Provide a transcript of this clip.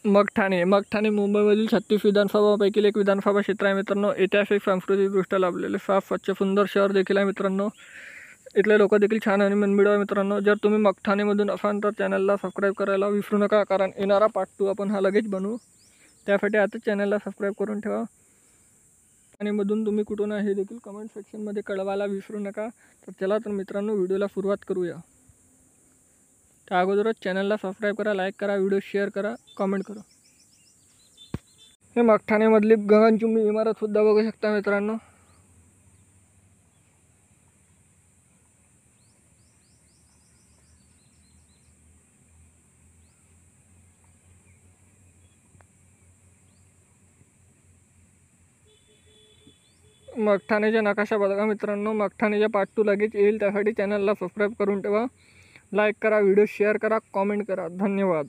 मगठाणे मुंबईमधील 36 विधानसभांपैकी एक विधानसभा क्षेत्र आहे मित्रांनो। ऐतिहासिक सांस्कृतिकदृष्ट्या लाभलेले साफ स्वच्छ सुंदर शहर देखील आहे मित्रांनो। इथले लोक देखील छान आणि मनमिळाऊ आहे मित्रांनो। जर तुम्ही मगठाणेमधून असाल तर चॅनलला सबस्क्राईब करायला विसरू नका, कारण येणारा पार्ट 2 आपण हा लगेच बनवू। त्यासाठी आता चॅनलला सबस्क्राईब करून ठेवा आणि मधून तुम्ही कुठून आहे हे देखील कमेंट सेक्शनमध्ये कळवायला विसरू नका। तर चला तर मित्रांनो, व्हिडिओला सुरुवात करूया। त्या अगोदरच चॅनलला सबस्क्राईब करा, लाईक करा, व्हिडिओ शेअर करा, कमेंट करा। हे मगठाणेमधली गगनचुंबी इमारत सुद्धा बघू शकता मित्रांनो। मगठाणेचा नकाशा बघा मित्रांनो। मगठाणेचा पार्ट 2 लगेच येईल, त्यासाठी चॅनलला सबस्क्राईब करून ठेवा, लाईक करा, व्हिडिओ शेअर करा, कमेंट करा। धन्यवाद।